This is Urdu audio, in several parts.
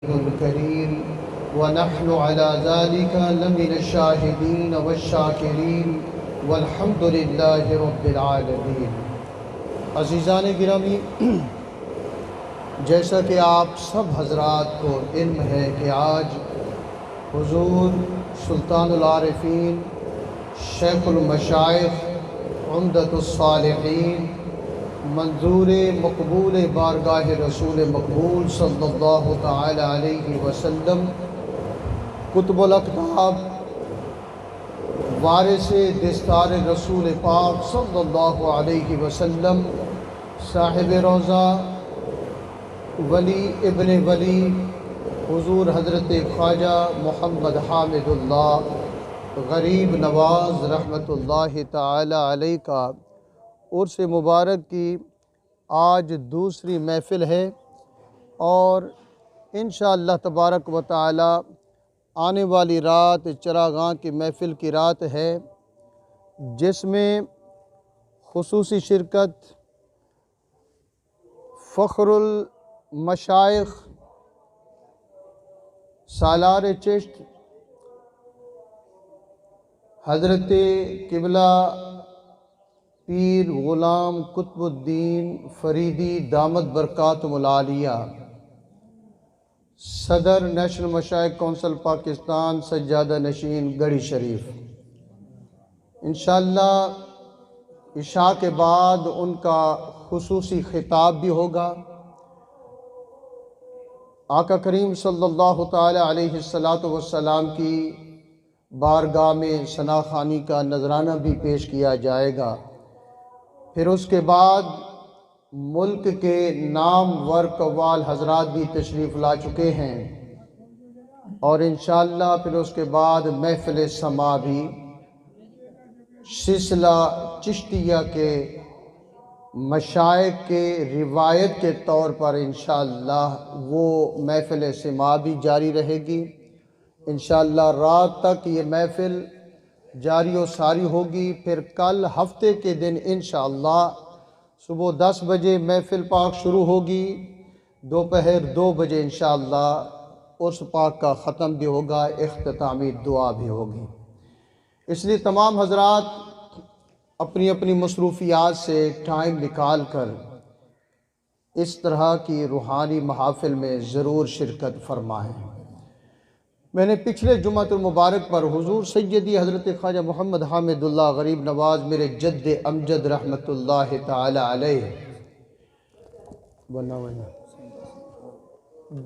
الكريم ونحن على ذلك لمن الشاهدين والشاكرين والحمد لله رب العالمین۔ عزیزان گرامی، جیسا کہ آپ سب حضرات کو علم ہے کہ آج حضور سلطان العارفین شیخ المشائخ عمدۃ الصالحین منظور مقبول بارگاہ رسول مقبول صلی اللہ تعالی علیہ وسلم قطب الاقطاب وارث دستار رسول پاک صلی اللہ علیہ وسلم صاحب روضہ ولی ابن ولی حضور حضرت خواجہ محمد حامد اللہ غریب نواز رحمۃ اللہ تعالی علیہ کا عرس مبارک کی آج دوسری محفل ہے، اور انشاءاللہ تبارک و تعالی آنے والی رات چراغاں کی محفل کی رات ہے، جس میں خصوصی شرکت فخر المشائخ سالار چشت حضرت قبلہ پیر غلام قطب الدین فریدی دامت برکاتہم العالیہ، صدر نیشنل مشائخ کونسل پاکستان سجادہ نشین گڑھی شریف، انشاءاللہ عشاء کے بعد ان کا خصوصی خطاب بھی ہوگا۔ آقا کریم صلی اللہ تعالی علیہ السلام کی بارگاہ میں ثنا خوانی کا نذرانہ بھی پیش کیا جائے گا۔ پھر اس کے بعد ملک کے نامور قوال حضرات بھی تشریف لا چکے ہیں، اور انشاءاللہ پھر اس کے بعد محفل سما بھی سلسلہ چشتیہ کے مشائخ کے روایت کے طور پر انشاءاللہ وہ محفل سما بھی جاری رہے گی۔ انشاءاللہ رات تک یہ محفل جاری و ساری ہوگی۔ پھر کل ہفتے کے دن انشاءاللہ صبح 10 بجے محفل پاک شروع ہوگی، دوپہر 2 بجے انشاءاللہ عرس پاک کا ختم بھی ہوگا، اختتامی دعا بھی ہوگی۔ اس لیے تمام حضرات اپنی اپنی مصروفیات سے ٹائم نکال کر اس طرح کی روحانی محافل میں ضرور شرکت فرمائیں۔ میں نے پچھلے جمعۃ المبارک پر حضور سیدی حضرت خواجہ محمد حامد اللہ غریب نواز میرے جد امجد رحمۃ اللہ تعالی علیہ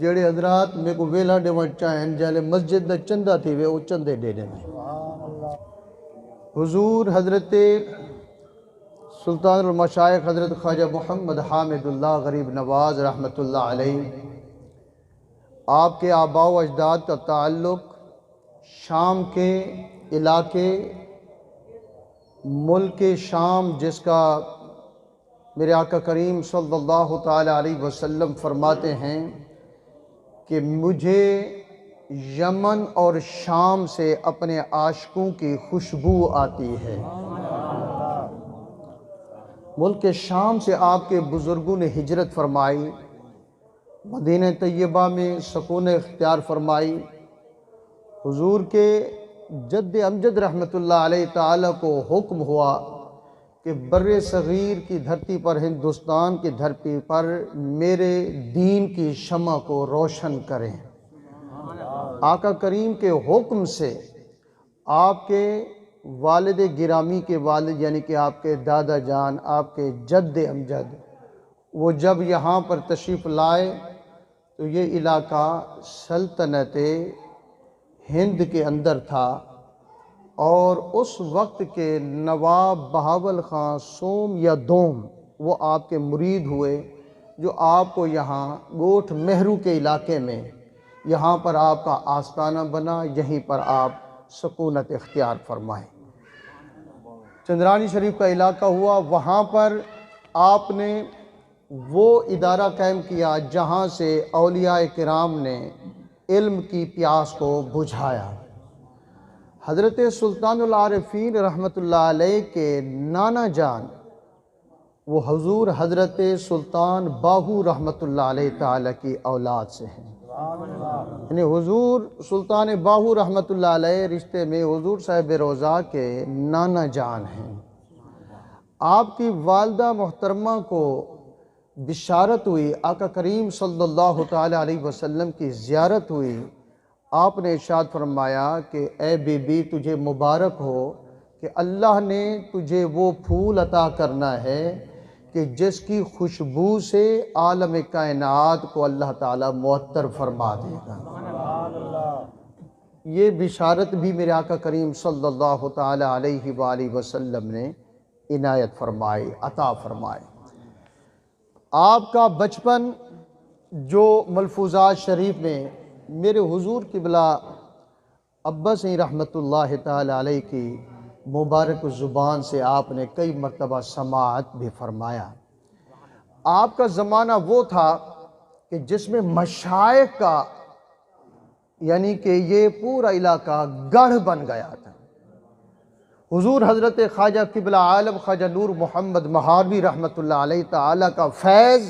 جڑے حضرات میں کو ویلا ڈیون چاہیں جالے مسجد دا چندہ تھی وہ چندے دے دیں۔ حضور حضرت سلطان المشائخ حضرت خواجہ محمد حامد اللہ غریب نواز رحمۃ اللہ علیہ، آپ کے آباء و اجداد کا تعلق شام کے علاقے ملک شام، جس کا میرے آقا کریم صلی اللہ تعالی علیہ وسلم فرماتے ہیں کہ مجھے یمن اور شام سے اپنے عاشقوں کی خوشبو آتی ہے۔ ملک شام سے آپ کے بزرگوں نے ہجرت فرمائی، مدینہ طیبہ میں سکون اختیار فرمائی۔ حضور کے جد امجد رحمۃ اللہ علیہ تعالیٰ کو حکم ہوا کہ بر صغیر کی دھرتی پر، ہندوستان کی دھرتی پر میرے دین کی شمع کو روشن کریں۔ آقا کریم کے حکم سے آپ کے والد گرامی کے والد یعنی کہ آپ کے دادا جان، آپ کے جد امجد، وہ جب یہاں پر تشریف لائے تو یہ علاقہ سلطنت ہند کے اندر تھا، اور اس وقت کے نواب بہاول خان سوم یا دوم وہ آپ کے مرید ہوئے، جو آپ کو یہاں گوٹھ مہرو کے علاقے میں یہاں پر آپ کا آستانہ بنا، یہیں پر آپ سکونت اختیار فرمائیں۔ چندرانی شریف کا علاقہ ہوا، وہاں پر آپ نے وہ ادارہ قائم کیا جہاں سے اولیاء کرام نے علم کی پیاس کو بجھایا۔ حضرت سلطان العارفین رحمۃ اللہ علیہ کے نانا جان وہ حضور حضرت سلطان باہو رحمۃ اللہ علیہ تعالیٰ کی اولاد سے ہیں۔ یعنی حضور سلطان باہو رحمۃ اللہ علیہ رشتے میں حضور صاحب روضہ کے نانا جان ہیں۔ آپ کی والدہ محترمہ کو بشارت ہوئی، آقا کریم صلی اللہ تعالیٰ علیہ وسلم کی زیارت ہوئی۔ آپ نے ارشاد فرمایا کہ اے بی بی تجھے مبارک ہو کہ اللہ نے تجھے وہ پھول عطا کرنا ہے کہ جس کی خوشبو سے عالم کائنات کو اللہ تعالیٰ معطر فرما دے گا۔ یہ بشارت بھی میرے آقا کریم صلی اللہ تعالیٰ علیہ وآلہ وسلم نے عنایت فرمائی، عطا فرمائی۔ آپ کا بچپن جو ملفوظات شریف میں میرے حضور قبلہ ابا سیں رحمۃ اللہ تعالیٰ علیہ کی مبارک زبان سے آپ نے کئی مرتبہ سماعت بھی فرمایا۔ آپ کا زمانہ وہ تھا کہ جس میں مشائخ کا یعنی کہ یہ پورا علاقہ گڑھ بن گیا تھا۔ حضور حضرت خواجہ قبلہ عالم خواجہ نور محمد مہاروی رحمۃ اللہ علیہ تعالیٰ کا فیض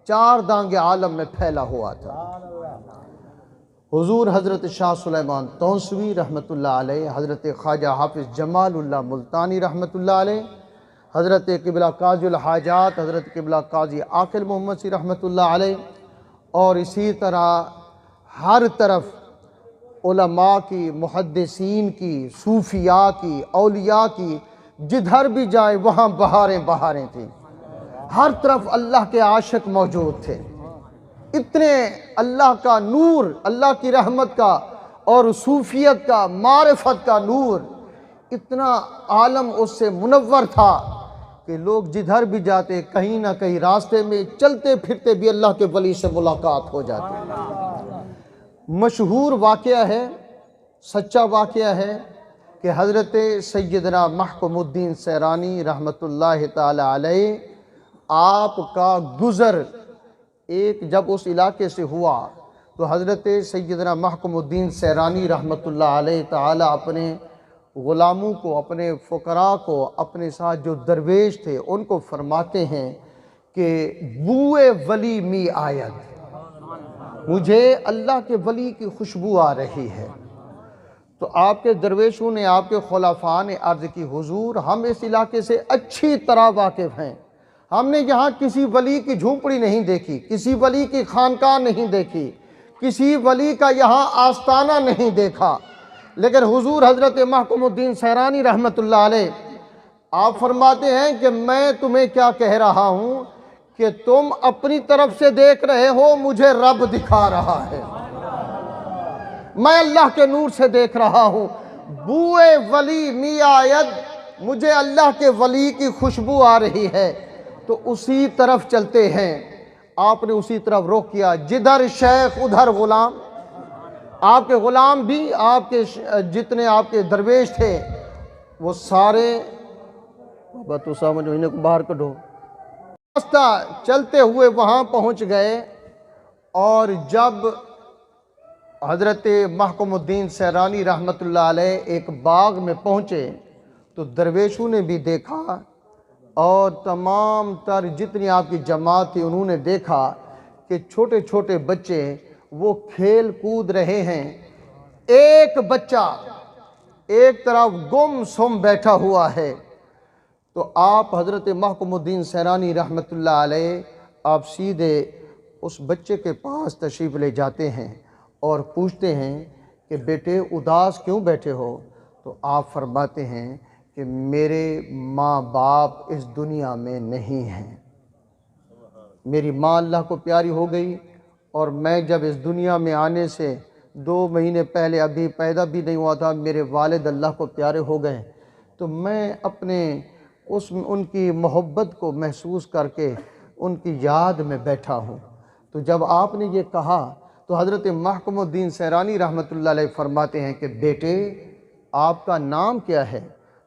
چار دانگ عالم میں پھیلا ہوا تھا۔ حضور حضرت شاہ سلیمان تونسوی رحمۃ اللہ علیہ، حضرت خواجہ حافظ جمال اللہ ملتانی رحمۃ اللہ علیہ، حضرت قبلہ قاضی الحاجات حضرت قبلہ قاضی عاقل محمد سی رحمۃ اللہ علیہ، اور اسی طرح ہر طرف علماء کی، محدثین کی، صوفیاء کی، اولیاء کی، جدھر بھی جائے وہاں بہاریں بہاریں تھیں۔ ہر طرف اللہ کے عاشق موجود تھے۔ اتنے اللہ کا نور، اللہ کی رحمت کا اور صوفیت کا، معرفت کا نور، اتنا عالم اس سے منور تھا کہ لوگ جدھر بھی جاتے کہیں نہ کہیں راستے میں چلتے پھرتے بھی اللہ کے ولی سے ملاقات ہو جاتی۔ مشہور واقعہ ہے، سچا واقعہ ہے کہ حضرت سیدنا محکم الدین سیرانی رحمۃ اللہ تعالی علیہ آپ کا گزر جب اس علاقے سے ہوا تو حضرت سیدنا محکم الدین سیرانی رحمۃ اللہ علیہ تعالی اپنے غلاموں کو، اپنے فقراء کو، اپنے ساتھ جو درویش تھے ان کو فرماتے ہیں کہ بوئے ولی می آید، مجھے اللہ کے ولی کی خوشبو آ رہی ہے۔ تو آپ کے درویشوں نے، آپ کے خلفاء نے عرض کی حضور ہم اس علاقے سے اچھی طرح واقف ہیں، ہم نے یہاں کسی ولی کی جھونپڑی نہیں دیکھی، کسی ولی کی خانقاہ نہیں دیکھی، کسی ولی کا یہاں آستانہ نہیں دیکھا، لیکن حضور حضرت محکم الدین سیرانی رحمۃ اللہ علیہ آپ فرماتے ہیں کہ میں تمہیں کیا کہہ رہا ہوں کہ تم اپنی طرف سے دیکھ رہے ہو، مجھے رب دکھا رہا ہے، میں اللہ کے نور سے دیکھ رہا ہوں، بوئے ولی می آید، مجھے اللہ کے ولی کی خوشبو آ رہی ہے۔ تو اسی طرف چلتے ہیں، آپ نے اسی طرف رخ کیا، جدھر شیخ ادھر غلام، آپ کے غلام بھی، آپ کے جتنے آپ کے درویش تھے وہ سارے تو سامنے انہیں کو باہر کڈھو، راستہ چلتے ہوئے وہاں پہنچ گئے، اور جب حضرت محکم الدین سیرانی رحمۃ اللہ علیہ ایک باغ میں پہنچے تو درویشوں نے بھی دیکھا اور تمام تر جتنی آپ کی جماعت تھی انہوں نے دیکھا کہ چھوٹے چھوٹے بچے وہ کھیل کود رہے ہیں، ایک بچہ ایک طرف گم سم بیٹھا ہوا ہے۔ تو آپ حضرت محکم الدین سیرانی رحمۃ اللہ علیہ آپ سیدھے اس بچے کے پاس تشریف لے جاتے ہیں اور پوچھتے ہیں کہ بیٹے اداس کیوں بیٹھے ہو؟ تو آپ فرماتے ہیں کہ میرے ماں باپ اس دنیا میں نہیں ہیں، میری ماں اللہ کو پیاری ہو گئی، اور میں جب اس دنیا میں آنے سے 2 مہینے پہلے ابھی پیدا بھی نہیں ہوا تھا، میرے والد اللہ کو پیارے ہو گئے، تو میں اپنے ان کی محبت کو محسوس کر کے ان کی یاد میں بیٹھا ہوں۔ تو جب آپ نے یہ کہا تو حضرت محکم الدین سیرانی رحمۃ اللہ علیہ فرماتے ہیں کہ بیٹے آپ کا نام کیا ہے؟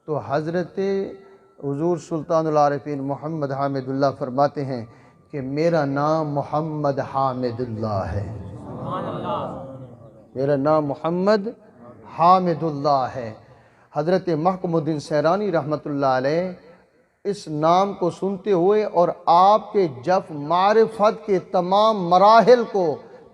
تو حضرت حضور سلطان العارفین محمد حامد اللہ فرماتے ہیں کہ میرا نام محمد حامد اللہ ہے، میرا نام محمد حامد اللہ ہے۔ حضرت محکم الدین سیرانی رحمۃ اللہ علیہ اس نام کو سنتے ہوئے اور آپ کے جف معرفت کے تمام مراحل کو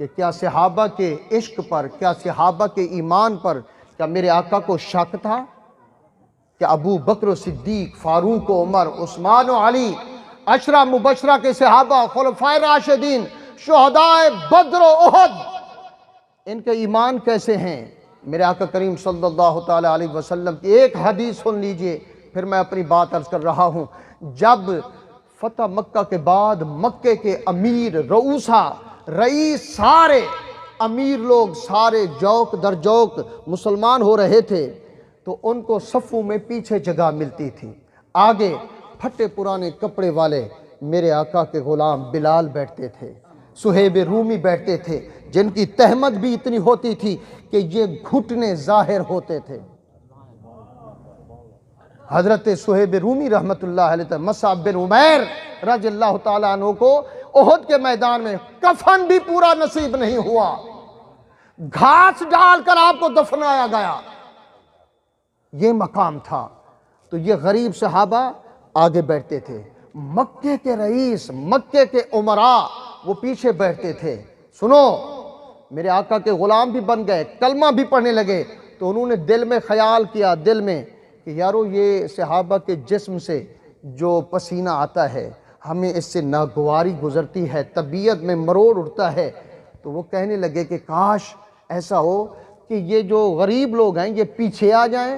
کہ کیا صحابہ کے عشق پر، کیا صحابہ کے ایمان پر کیا میرے آقا کو شک تھا؟ کہ ابو بکر و صدیق، فاروق و عمر، عثمان و علی، عشرہ مبشرہ کے صحابہ، خلفائے راشدین، شہدائے بدر و احد، ان کے ایمان کیسے ہیں؟ میرے آقا کریم صلی اللہ تعالیٰ علیہ وسلم کی ایک حدیث سن لیجئے، پھر میں اپنی بات عرض کر رہا ہوں۔ جب فتح مکہ کے بعد مکے کے امیر، رئیس، سارے امیر لوگ سارے جوک در جوک مسلمان ہو رہے تھے، تو ان کو صفوں میں پیچھے جگہ ملتی تھی، آگے پھٹے پرانے کپڑے والے میرے آقا کے غلام بلال بیٹھتے تھے، صہیب رومی بیٹھتے تھے، جن کی تہمت بھی اتنی ہوتی تھی کہ یہ گھٹنے ظاہر ہوتے تھے۔ حضرت صہیب رومی رحمت اللہ علیہ، مصعب بن عمیر رضی اللہ تعالیٰ عنہ کو احد کے میدان میں کفن بھی پورا نصیب نہیں ہوا، گھاس ڈال کر آپ کو دفنایا گیا، یہ مقام تھا۔ تو یہ غریب صحابہ آگے بیٹھتے تھے، مکے کے رئیس، مکے کے امراء وہ پیچھے بیٹھتے تھے۔ سنو، میرے آقا کے غلام بھی بن گئے، کلمہ بھی پڑھنے لگے، تو انہوں نے دل میں خیال کیا، دل میں کہ یارو یہ صحابہ کے جسم سے جو پسینہ آتا ہے، ہمیں اس سے ناگواری گزرتی ہے، طبیعت میں مروڑ اٹھتا ہے۔ تو وہ کہنے لگے کہ کاش ایسا ہو کہ یہ جو غریب لوگ ہیں یہ پیچھے آ جائیں،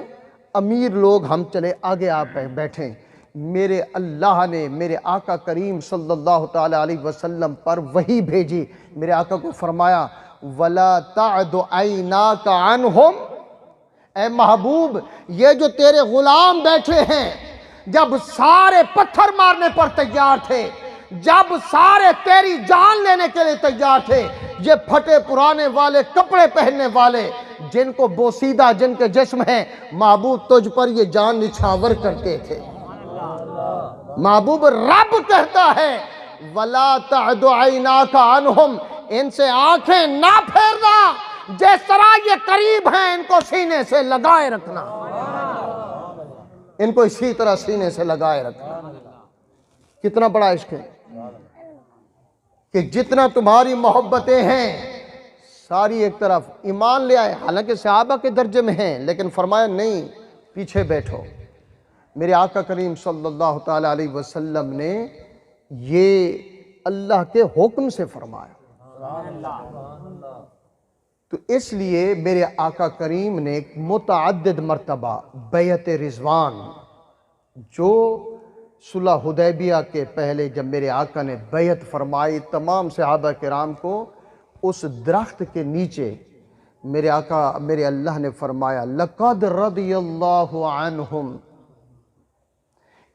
امیر لوگ ہم چلے آگے آپ بیٹھیں۔ میرے اللہ نے میرے آقا کریم صلی اللہ تعالیٰ علیہ وسلم پر وحی بھیجی، میرے آقا کو فرمایا وَلَا تَعْدُ عَيْنَاكَ عَنْهُمْ، اے محبوب یہ جو تیرے غلام بیٹھے ہیں، جب سارے پتھر مارنے پر تیار تھے، جب سارے تیری جان لینے کے لیے تیار تھے، یہ پھٹے پرانے والے کپڑے پہننے والے جن کو بوسیدہ جن کے جسم ہیں، محبوب تجھ پر یہ جان نچھاور کرتے تھے۔ محبوب رب کہتا ہے وَلَا تَعْدُ عَيْنَاكَ عَنْهُمْ، ان سے آنکھیں نہ پھیرنا، جس طرح یہ قریب ہیں ان کو سینے سے لگائے رکھنا، ان کو اسی طرح سینے سے لگائے رکھنا۔ کتنا بڑا عشق ہے کہ جتنا تمہاری محبتیں ہیں ساری ایک طرف ایمان لے آئے، حالانکہ صحابہ کے درجے میں ہیں، لیکن فرمایا نہیں، پیچھے بیٹھو۔ میرے آقا کریم صلی اللہ تعالیٰ علیہ وسلم نے یہ اللہ کے حکم سے فرمایا، تو اس لیے میرے آقا کریم نے متعدد مرتبہ بیعت رضوان، جو صلح حدیبیہ کے پہلے جب میرے آقا نے بیعت فرمائی تمام صحابہ کرام کو، اس درخت کے نیچے میرے آقا میرے اللہ نے فرمایا لَقَدْ رَضِيَ اللَّهُ عَنْهُمْ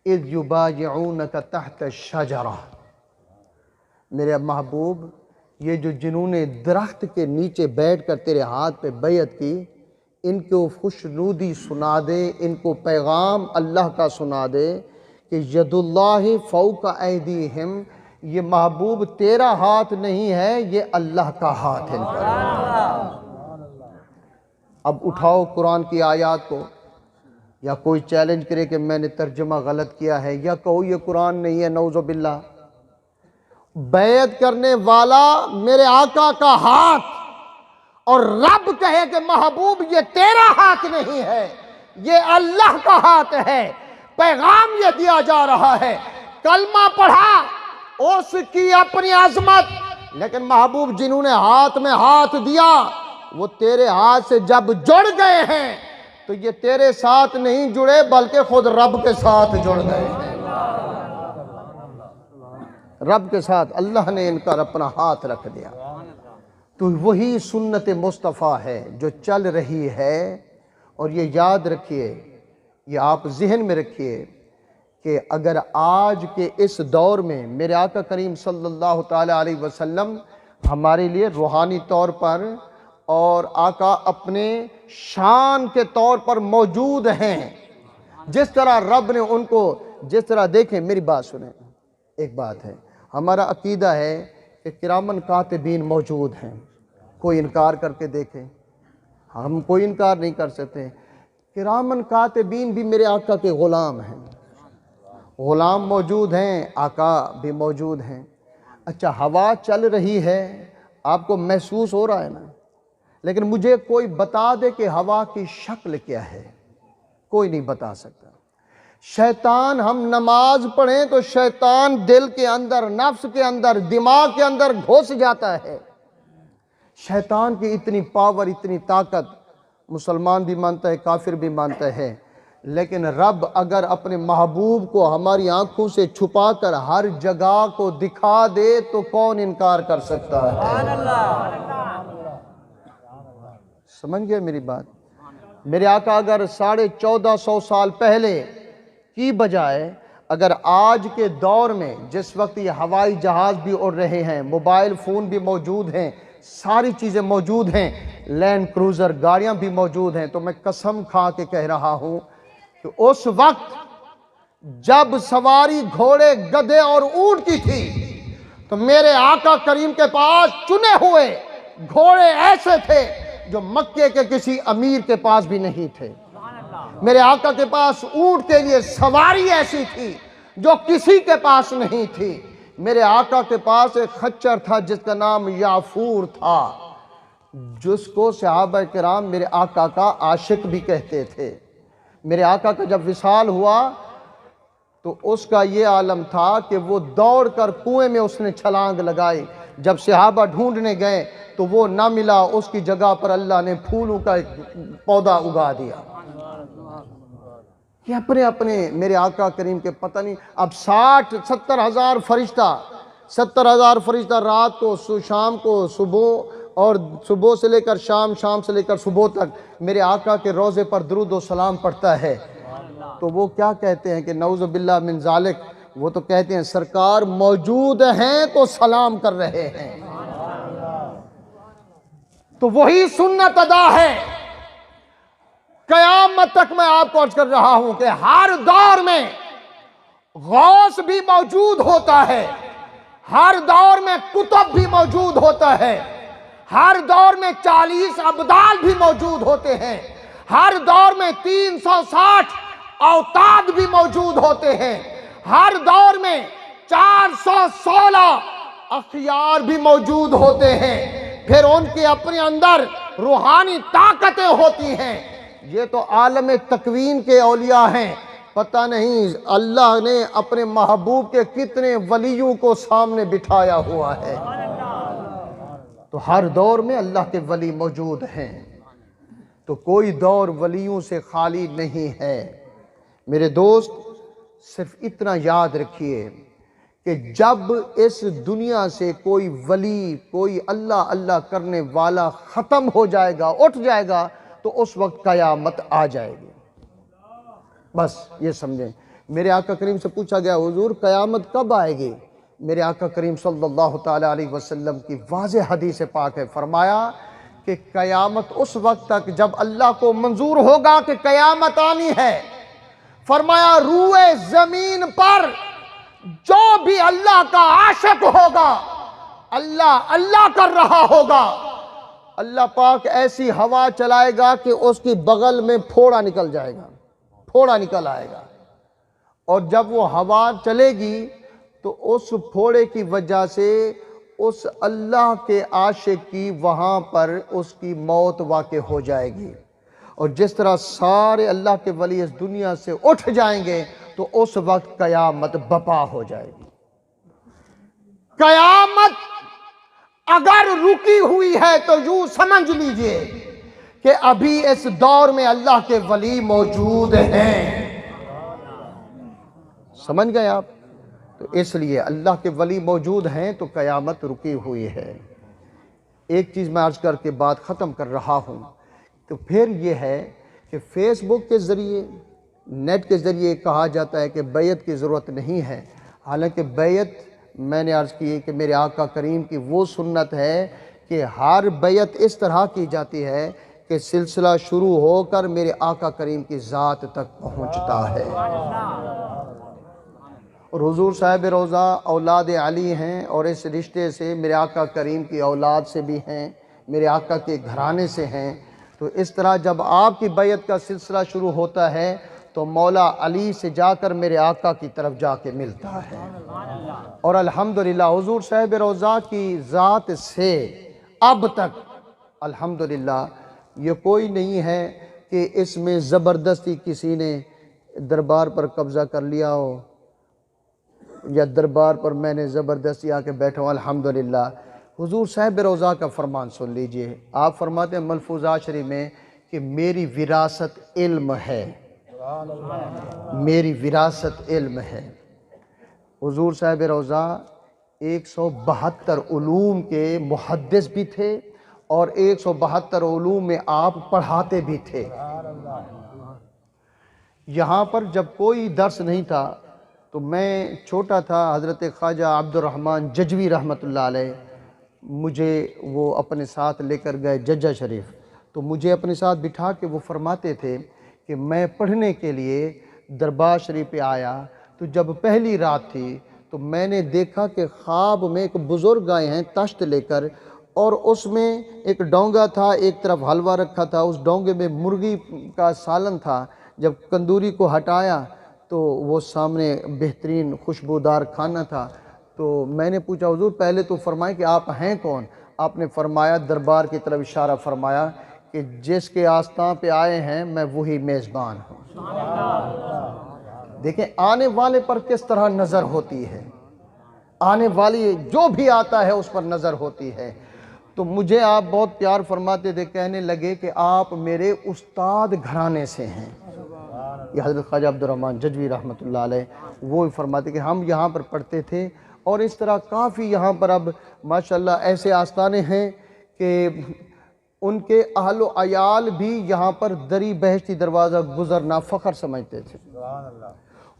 اِذْ يُبَايِعُونَكَ تَحْتَ الشَّجَرَةِ۔ میرے محبوب یہ جو جنہوں نے درخت کے نیچے بیٹھ کر تیرے ہاتھ پہ بیعت کی، ان کو خوشنودی سنا دے، ان کو پیغام اللہ کا سنا دے کہ ید اللہ فوق ایدیہم، یہ محبوب تیرا ہاتھ نہیں ہے، یہ اللہ کا ہاتھ ہے ان پر۔ اب اٹھاؤ قرآن کی آیات کو، یا کوئی چیلنج کرے کہ میں نے ترجمہ غلط کیا ہے، یا کہو یہ قرآن نہیں ہے، نعوذ باللہ۔ بیعت کرنے والا میرے آقا کا ہاتھ، اور رب کہے کہ محبوب یہ تیرا ہاتھ نہیں ہے، یہ اللہ کا ہاتھ ہے، پیغام یہ دیا جا رہا ہے۔ کلمہ پڑھا اس کی اپنی عظمت، لیکن محبوب جنہوں نے ہاتھ میں ہاتھ دیا وہ تیرے ہاتھ سے جب جڑ گئے ہیں تو یہ تیرے ساتھ نہیں جڑے بلکہ خود رب کے ساتھ جڑ گئے ہیں۔ رب کے ساتھ اللہ نے ان کا اپنا ہاتھ رکھ دیا۔ تو وہی سنت مصطفیٰ ہے جو چل رہی ہے، اور یہ یاد رکھیے، یہ آپ ذہن میں رکھیے کہ اگر آج کے اس دور میں میرے آقا کریم صلی اللہ تعالیٰ علیہ وسلم ہمارے لیے روحانی طور پر اور آقا اپنے شان کے طور پر موجود ہیں، جس طرح رب نے ان کو جس طرح دیکھیں، میری بات سنیں، ایک بات ہے، ہمارا عقیدہ ہے کہ کرامن کاتبین موجود ہیں، کوئی انکار کر کے دیکھیں، ہم کوئی انکار نہیں کر سکتے۔ کرامن کاتبین بھی میرے آقا کے غلام ہیں، غلام موجود ہیں، آقا بھی موجود ہیں۔ اچھا، ہوا چل رہی ہے، آپ کو محسوس ہو رہا ہے نا؟ لیکن مجھے کوئی بتا دے کہ ہوا کی شکل کیا ہے، کوئی نہیں بتا سکتا۔ شیطان، ہم نماز پڑھیں تو شیطان دل کے اندر، نفس کے اندر، دماغ کے اندر گھس جاتا ہے۔ شیطان کی اتنی پاور، اتنی طاقت، مسلمان بھی مانتا ہے، کافر بھی مانتا ہے، لیکن رب اگر اپنے محبوب کو ہماری آنکھوں سے چھپا کر ہر جگہ کو دکھا دے تو کون انکار کر سکتا ہے؟ سمجھ گئے میری بات؟ میرے آقا اگر 1450 سال پہلے کی بجائے اگر آج کے دور میں، جس وقت یہ ہوائی جہاز بھی اڑ رہے ہیں، موبائل فون بھی موجود ہیں، ساری چیزیں موجود ہیں، لینڈ کروزر گاڑیاں بھی موجود ہیں، تو میں قسم کھا کے کہہ رہا ہوں کہ اس وقت جب سواری گھوڑے، گدھے اور اونٹ کی تھی تو میرے آقا کریم کے پاس چنے ہوئے گھوڑے ایسے تھے جو مکے کے کسی امیر کے پاس بھی نہیں تھے۔ میرے آقا کے پاس اونٹ کے لیے سواری ایسی تھی جو کسی کے پاس نہیں تھی۔ میرے آقا کے پاس ایک خچر تھا جس کا نام یافور تھا، جس کو صحابہ کرام میرے آقا کا عاشق بھی کہتے تھے۔ میرے آقا کا جب وصال ہوا تو اس کا یہ عالم تھا کہ وہ دوڑ کر کنویں میں اس نے چھلانگ لگائی۔ جب صحابہ ڈھونڈنے گئے تو وہ نہ ملا، اس کی جگہ پر اللہ نے پھولوں کا ایک پودا اگا دیا۔ یہ اپنے اپنے میرے آقا کریم کے پتہ نہیں، اب 60-70 ہزار فرشتہ، 70 ہزار فرشتہ رات کو، شام کو، صبح، اور صبح سے لے کر شام، شام سے لے کر صبح تک میرے آقا کے روضے پر درود و سلام پڑھتا ہے۔ تو وہ کیا کہتے ہیں کہ نعوذ باللہ من ذالک، وہ تو کہتے ہیں سرکار موجود ہیں تو سلام کر رہے ہیں۔ تو وہی سنت ادا ہے۔ قیامت تک میں آپ کو عرض کر رہا ہوں کہ ہر دور میں غوث بھی موجود ہوتا ہے، ہر دور میں کتب بھی موجود ہوتا ہے، ہر دور میں 40 ابدال بھی موجود ہوتے ہیں، ہر دور میں 360 اوتاد بھی موجود ہوتے ہیں، ہر دور میں 416 اخیار بھی موجود ہوتے ہیں، پھر ان کے اپنے اندر روحانی طاقتیں ہوتی ہیں۔ یہ تو عالم تکوین کے اولیاء ہیں، پتہ نہیں اللہ نے اپنے محبوب کے کتنے ولیوں کو سامنے بٹھایا ہوا ہے۔ تو ہر دور میں اللہ کے ولی موجود ہیں، تو کوئی دور ولیوں سے خالی نہیں ہے۔ میرے دوست، صرف اتنا یاد رکھیے کہ جب اس دنیا سے کوئی ولی، کوئی اللہ اللہ کرنے والا ختم ہو جائے گا، اٹھ جائے گا، تو اس وقت قیامت آ جائے گی۔ بس یہ سمجھیں۔ میرے آقا کریم سے پوچھا گیا حضور قیامت کب آئے گی؟ میرے آقا کریم صلی اللہ تعالیٰ علیہ وسلم کی واضح حدیث پاک ہے، فرمایا کہ قیامت اس وقت تک جب اللہ کو منظور ہوگا کہ قیامت آنی ہے، فرمایا روئے زمین پر جو بھی اللہ کا عاشق ہوگا، اللہ اللہ کر رہا ہوگا، اللہ پاک ایسی ہوا چلائے گا کہ اس کی بغل میں پھوڑا نکل جائے گا، پھوڑا نکل آئے گا، اور جب وہ ہوا چلے گی تو اس پھوڑے کی وجہ سے اس اللہ کے عاشق کی وہاں پر اس کی موت واقع ہو جائے گی، اور جس طرح سارے اللہ کے ولی اس دنیا سے اٹھ جائیں گے تو اس وقت قیامت بپا ہو جائے گی۔ قیامت اگر رکی ہوئی ہے تو یوں سمجھ لیجئے کہ ابھی اس دور میں اللہ کے ولی موجود ہیں۔ سمجھ گئے آپ؟ تو اس لیے اللہ کے ولی موجود ہیں تو قیامت رکی ہوئی ہے۔ ایک چیز میں عرض کر کے بات ختم کر رہا ہوں، تو پھر یہ ہے کہ فیس بک کے ذریعے، نیٹ کے ذریعے کہا جاتا ہے کہ بیعت کی ضرورت نہیں ہے، حالانکہ بیعت میں نے عرض کی کہ میرے آقا کریم کی وہ سنت ہے کہ ہر بیعت اس طرح کی جاتی ہے کہ سلسلہ شروع ہو کر میرے آقا کریم کی ذات تک پہنچتا ہے۔ اور حضور صاحب روضہ اولاد علی ہیں، اور اس رشتے سے میرے آقا کریم کی اولاد سے بھی ہیں، میرے آقا کے گھرانے سے ہیں، تو اس طرح جب آپ کی بیعت کا سلسلہ شروع ہوتا ہے تو مولا علی سے جا کر میرے آقا کی طرف جا کے ملتا ہے۔ اور الحمدللہ حضور صاحب روضہ کی ذات سے اب تک الحمدللہ یہ کوئی نہیں ہے کہ اس میں زبردستی کسی نے دربار پر قبضہ کر لیا ہو یا دربار پر میں نے زبردستی آ کے بیٹھا ہوں۔ الحمدللہ حضور صاحب روضہ کا فرمان سن لیجئے، آپ فرماتے ہیں ملفوظات شریف میں کہ میری وراثت علم ہے، میری وراثت علم ہے۔ حضور صاحب روضہ 172 علوم کے محدث بھی تھے اور 172 علوم میں آپ پڑھاتے بھی تھے۔ یہاں پر جب کوئی درس نہیں تھا تو میں چھوٹا تھا، حضرت خواجہ عبد الرحمن ججوی رحمۃ اللہ علیہ مجھے وہ اپنے ساتھ لے کر گئے ججہ شریف، تو مجھے اپنے ساتھ بٹھا کے وہ فرماتے تھے کہ میں پڑھنے کے لیے دربار شریف پہ آیا تو جب پہلی رات تھی تو میں نے دیکھا کہ خواب میں ایک بزرگ آئے ہیں تشت لے کر، اور اس میں ایک ڈونگا تھا، ایک طرف حلوہ رکھا تھا، اس ڈونگے میں مرغی کا سالن تھا۔ جب کندوری کو ہٹایا تو وہ سامنے بہترین خوشبودار کھانا تھا۔ تو میں نے پوچھا حضور پہلے تو فرمائیں کہ آپ ہیں کون؟ آپ نے فرمایا، دربار کی طرف اشارہ فرمایا کہ جس کے آستان پہ آئے ہیں میں وہی میزبان ہوں۔ دیکھیں آنے والے پر کس طرح نظر ہوتی ہے، آنے والی جو بھی آتا ہے اس پر نظر ہوتی ہے۔ تو مجھے آپ بہت پیار فرماتے تھے، کہنے لگے کہ آپ میرے استاد گھرانے سے ہیں۔ یہ حضرت خواجہ عبد الرحمن ججوی رحمۃ اللہ علیہ وہ فرماتے کہ ہم یہاں پر پڑھتے تھے، اور اس طرح کافی یہاں پر اب ماشاءاللہ ایسے آستانے ہیں کہ ان کے اہل و عیال بھی یہاں پر دری بہشتی دروازہ گزرنا فخر سمجھتے تھے۔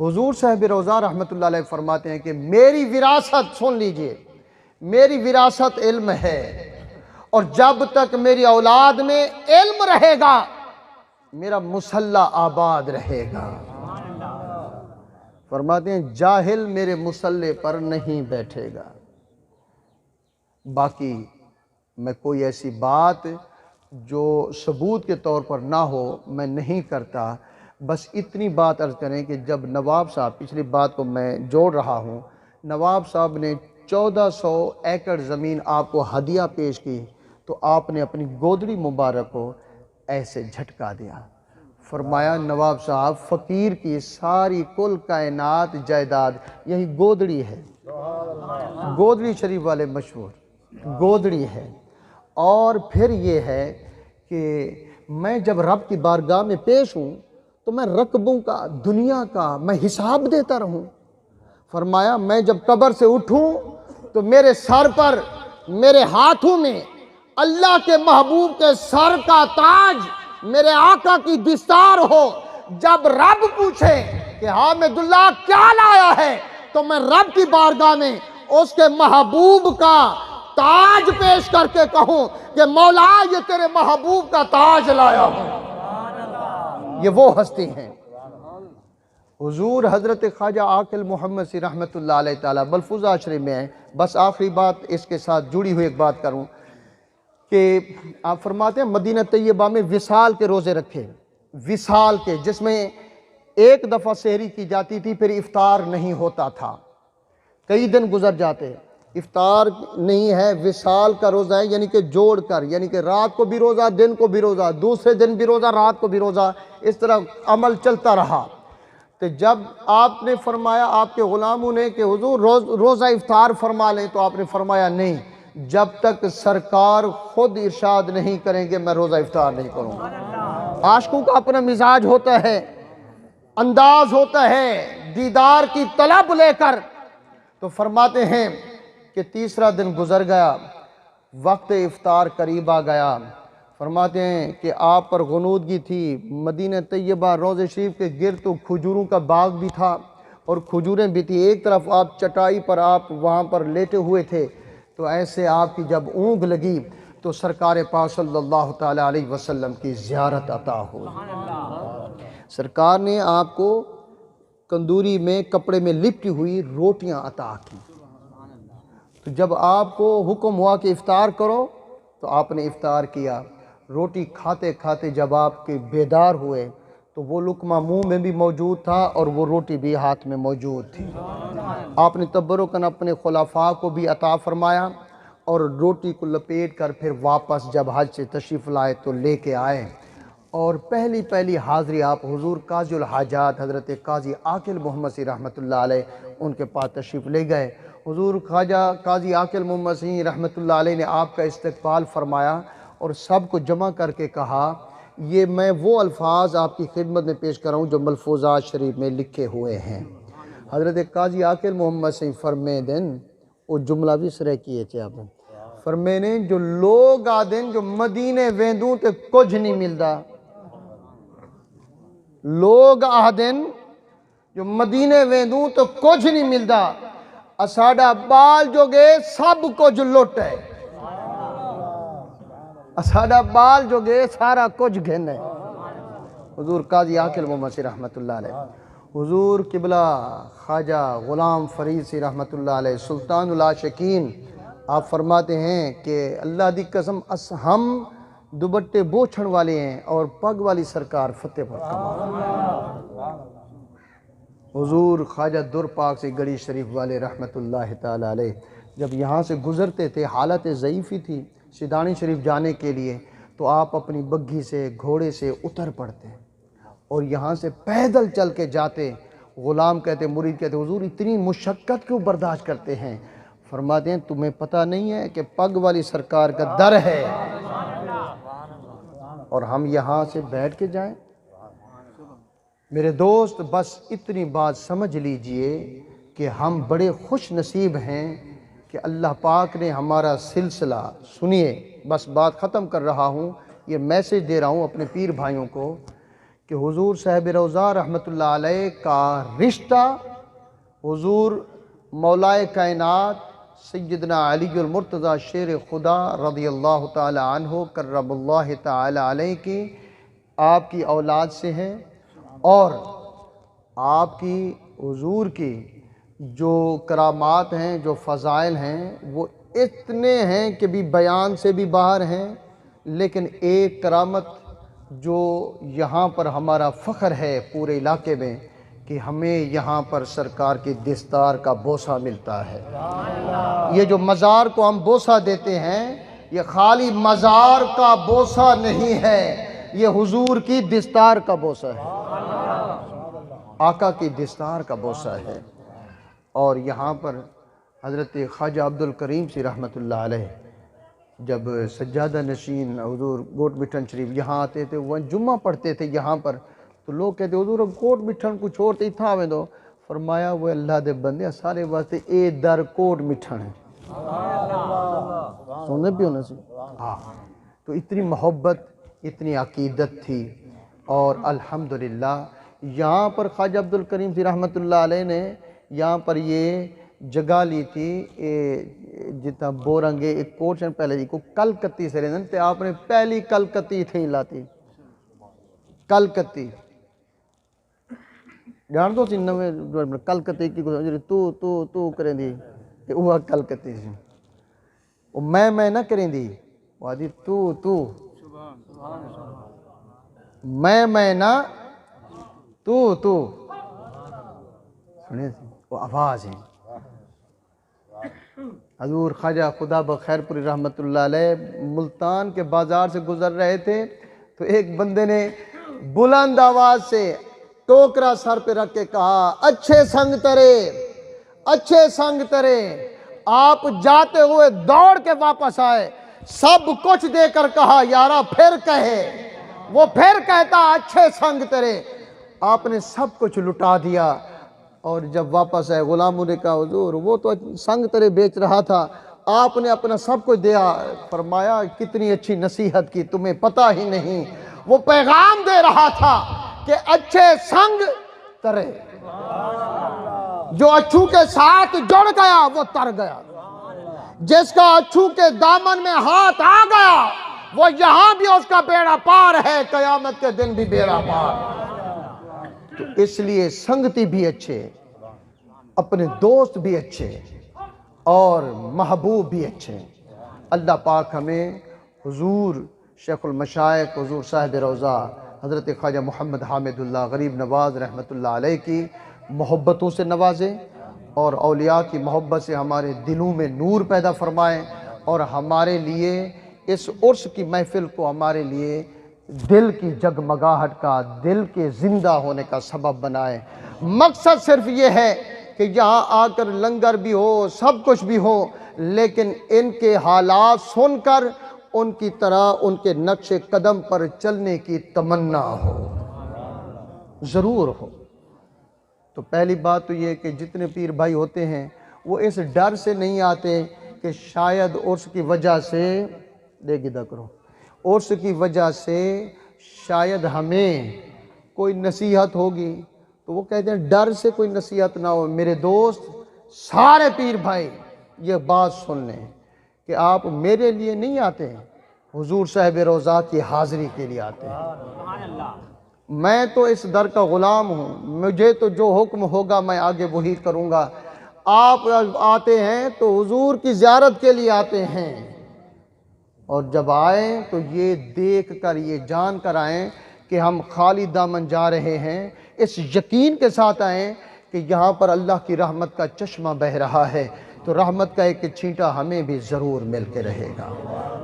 حضور صاحب روضہ رحمۃ اللہ علیہ فرماتے ہیں کہ میری وراثت سن لیجئے، میری وراثت علم ہے، اور جب تک میری اولاد میں علم رہے گا میرا مصلی آباد رہے گا۔ فرماتے ہیں جاہل میرے مصلی پر نہیں بیٹھے گا۔ باقی میں کوئی ایسی بات جو ثبوت کے طور پر نہ ہو میں نہیں کرتا، بس اتنی بات عرض کریں کہ جب نواب صاحب، پچھلی بات کو میں جوڑ رہا ہوں، نواب صاحب نے 1400 ایکڑ زمین آپ کو ہدیہ پیش کی تو آپ نے اپنی گودڑی مبارک کو ایسے جھٹکا دیا، فرمایا نواب صاحب فقیر کی ساری کل کائنات جائیداد یہی گودڑی ہے، گودڑی شریف والے مشہور گودڑی ہے۔ اور پھر یہ ہے کہ میں جب رب کی بارگاہ میں پیش ہوں تو میں رقبوں کا، دنیا کا میں حساب دیتا رہوں۔ فرمایا میں جب قبر سے اٹھوں تو میرے سر پر، میرے ہاتھوں میں اللہ کے محبوب کے سر کا تاج، میرے آقا کی دستار ہو۔ جب رب پوچھے کہ حامد اللہ کیا لایا ہے تو میں رب کی بارگاہ میں اس کے محبوب کا تاج پیش کر کے کہوں کہ مولا یہ تیرے محبوب کا تاج لایا ہوں۔ یہ وہ ہستی ہیں۔ حضور حضرت خواجہ عاقل محمد سی رحمت اللہ علیہ تعالیٰ ملفوظات شریف میں ہیں۔ بس آخری بات اس کے ساتھ جڑی ہوئی ایک بات کروں کہ آپ فرماتے ہیں مدینہ طیبہ میں وصال کے روزے رکھے، وصال کے، جس میں ایک دفعہ سحری کی جاتی تھی پھر افطار نہیں ہوتا تھا، کئی دن گزر جاتے، افطار نہیں ہے، وصال کا روزہ ہے، یعنی کہ جوڑ کر، یعنی کہ رات کو بھی روزہ، دن کو بھی روزہ، دوسرے دن بھی روزہ، رات کو بھی روزہ، اس طرح عمل چلتا رہا۔ تو جب آپ نے فرمایا آپ کے غلاموں نے کہ حضور روزہ افطار فرما لیں، تو آپ نے فرمایا نہیں، جب تک سرکار خود ارشاد نہیں کریں گے میں روزہ افطار نہیں کروں گا۔ عاشقوں کا اپنا مزاج ہوتا ہے، انداز ہوتا ہے، دیدار کی طلب لے کر، تو فرماتے ہیں کہ تیسرا دن گزر گیا، وقت افطار قریب آ گیا، فرماتے ہیں کہ آپ پر غنودگی تھی، مدینہ طیبہ روضہ شریف کے گرد تو کھجوروں کا باغ بھی تھا اور کھجوریں بھی تھی، ایک طرف آپ چٹائی پر آپ وہاں پر لیٹے ہوئے تھے، تو ایسے آپ کی جب اونگ لگی تو سرکار پاک صلی اللہ تعالیٰ علیہ وسلم کی زیارت عطا ہوئی۔ سرکار نے آپ کو کندوری میں کپڑے میں لپٹی ہوئی روٹیاں عطا کی، تو جب آپ کو حکم ہوا کہ افطار کرو تو آپ نے افطار کیا۔ روٹی کھاتے کھاتے جب آپ کے بیدار ہوئے تو وہ لقمہ منہ میں بھی موجود تھا اور وہ روٹی بھی ہاتھ میں موجود تھی۔ آپ نے تبرکاً اپنے خلفاء کو بھی عطا فرمایا اور روٹی کو لپیٹ کر پھر واپس جب حج سے تشریف لائے تو لے کے آئے، اور پہلی حاضری آپ حضور قاضی الحاجات حضرت قاضی عاقل محمد سی رحمۃ اللہ علیہ ان کے پاس تشریف لے گئے۔ حضور خواجہ قاضی عاقل محمد سی رحمۃ اللہ علیہ نے آپ کا استقبال فرمایا اور سب کو جمع کر کے کہا، یہ میں وہ الفاظ آپ کی خدمت میں پیش کر رہا ہوں جو ملفوظات شریف میں لکھے ہوئے ہیں۔ حضرت قاضی عاقل محمد سی فرمے دن وہ جملہ بھی سرے کیے تھے آپ نے، فرمے نے جو لوگ آدن جو مدینے ویندوں تے کچھ نہیں ملدا، لوگ آدن جو مدینے ویندوں تو کچھ نہیں ملدا، اساڑا بال جو گے سب کچھ لٹ ہے، اساڑا بال جو گے سارا کچھ گھن ہے۔ حضور قاضی عاقل محمد سی رحمت اللہ علیہ، حضور قبلہ خواجہ غلام فرید سی رحمت اللہ علیہ سلطان العاشقین، آپ فرماتے ہیں کہ اللہ دی قسم ہم دوبٹے بوچھن والے ہیں اور پگ والی سرکار فتح پر کمال۔ حضور خواجہ در پاک سے گڑی شریف والے رحمت اللہ تعالی علیہ جب یہاں سے گزرتے تھے، حالت ضعیفی تھی سیدانی شریف جانے کے لیے، تو آپ اپنی بگھی سے گھوڑے سے اتر پڑتے اور یہاں سے پیدل چل کے جاتے۔ غلام کہتے، مرید کہتے، حضور اتنی مشقت کیوں برداشت کرتے ہیں؟ فرماتے ہیں تمہیں پتہ نہیں ہے کہ پگ والی سرکار کا در ہے اور ہم یہاں سے بیٹھ کے جائیں؟ میرے دوست بس اتنی بات سمجھ لیجئے کہ ہم بڑے خوش نصیب ہیں کہ اللہ پاک نے ہمارا سلسلہ، سنیے بس بات ختم کر رہا ہوں، یہ میسیج دے رہا ہوں اپنے پیر بھائیوں کو کہ حضور صاحب روضہ رحمت اللہ علیہ کا رشتہ حضور مولائے کائنات سیدنا علی المرتضی شیر خدا رضی اللہ تعالی عنہ کرم اللہ تعالی علیہ کی آپ کی اولاد سے ہے، اور آپ کی حضور کی جو کرامات ہیں، جو فضائل ہیں، وہ اتنے ہیں کہ بھی بیان سے بھی باہر ہیں۔ لیکن ایک کرامت جو یہاں پر ہمارا فخر ہے پورے علاقے میں کہ ہمیں یہاں پر سرکار کی دستار کا بوسہ ملتا ہے۔ یہ جو مزار کو ہم بوسہ دیتے ہیں، یہ خالی مزار کا بوسہ نہیں ہے، یہ حضور کی دستار کا بوسہ ہے، آقا کی دستار کا بوسہ ہے۔ اور یہاں پر حضرت خواجہ عبدالکریم سی رحمت اللہ علیہ جب سجادہ نشین حضور گوٹ مٹھن شریف یہاں آتے تھے، وہ جمعہ پڑھتے تھے یہاں پر، تو لوگ کہتے حضور کوٹ مٹھن کچھ اور تے تھا میں دو، فرمایا وہ اللہ دے بندے سارے واسطے اے در کوٹ مٹھن ہے، سننے بھی ہونا سی۔ تو اتنی محبت، اتنی عقیدت تھی، اور الحمدللہ یہاں پر خواجہ عبدالکریم سی رحمت اللہ علیہ نے یہاں پر یہ جگہ لی تھی، جتنا بورنگے ایک کوٹشن پہلے جی کو کلکتی سے رہنے تے آپ نے پہلی کلکتی تھی لاتی، کلکتی جان دو سی نوے کلکتی کی تو کریں دی وہ کلکتی سی، وہ میں نہ کریں دی، وہ آدھی تو میں نہ تو سنے وہ آواز ہیں۔ حضور خواجہ خدا بخیر پوری رحمت اللہ علیہ ملتان کے بازار سے گزر رہے تھے، تو ایک بندے نے بلند آواز سے ٹوکرا سر پہ رکھ کے کہا، اچھے سنگ ترے، اچھے سنگ ترے۔ آپ جاتے ہوئے دوڑ کے واپس آئے، سب کچھ دے کر کہا یارا پھر کہے، وہ پھر کہتا اچھے سنگ ترے۔ آپ نے سب کچھ لٹا دیا، اور جب واپس آئے غلاموں نے کہا حضور وہ تو سنگ ترے بیچ رہا تھا، آپ نے اپنا سب کچھ دیا۔ فرمایا کتنی اچھی نصیحت کی، تمہیں پتہ ہی نہیں، وہ پیغام دے رہا تھا کہ اچھے سنگ ترے، جو اچھو کے ساتھ جڑ گیا وہ تر گیا، جس کا اچھو کے دامن میں ہاتھ آ گیا وہ یہاں بھی اس کا بیڑا پار ہے، قیامت کے دن بھی بیڑا پار۔ تو اس لیے سنگتی بھی اچھے، اپنے دوست بھی اچھے، اور محبوب بھی اچھے۔ اللہ پاک ہمیں حضور شیخ المشائخ حضور صاحب روضہ حضرت خواجہ محمد حامد اللہ غریب نواز رحمت اللہ علیہ کی محبتوں سے نوازے، اور اولیاء کی محبت سے ہمارے دلوں میں نور پیدا فرمائیں، اور ہمارے لیے اس عرس کی محفل کو ہمارے لیے دل کی جگمگاہٹ کا، دل کے زندہ ہونے کا سبب بنائیں۔ مقصد صرف یہ ہے کہ یہاں آ کر لنگر بھی ہو، سب کچھ بھی ہو، لیکن ان کے حالات سن کر ان کی طرح ان کے نقش قدم پر چلنے کی تمنا ہو، ضرور ہو۔ تو پہلی بات تو یہ کہ جتنے پیر بھائی ہوتے ہیں وہ اس ڈر سے نہیں آتے کہ شاید عرس کی وجہ سے عرس کی وجہ سے شاید ہمیں کوئی نصیحت ہوگی، تو وہ کہتے ہیں ڈر سے کوئی نصیحت نہ ہو۔ میرے دوست، سارے پیر بھائی یہ بات سن لیں کہ آپ میرے لیے نہیں آتے ہیں، حضور صاحب روضہ کی حاضری کے لیے آتے ہیں۔ میں تو اس در کا غلام ہوں، مجھے تو جو حکم ہوگا میں آگے وہی کروں گا۔ آپ آتے ہیں تو حضور کی زیارت کے لیے آتے ہیں، اور جب آئیں تو یہ دیکھ کر، یہ جان کر آئیں کہ ہم خالی دامن جا رہے ہیں، اس یقین کے ساتھ آئیں کہ یہاں پر اللہ کی رحمت کا چشمہ بہ رہا ہے، تو رحمت کا ایک چھینٹا ہمیں بھی ضرور مل کے رہے گا۔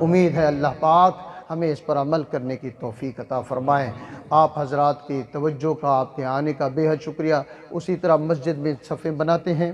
امید ہے اللہ پاک ہمیں اس پر عمل کرنے کی توفیق عطا فرمائیں۔ آپ حضرات کی توجہ کا، آپ کے آنے کا بے حد شکریہ۔ اسی طرح مسجد میں صفیں بناتے ہیں۔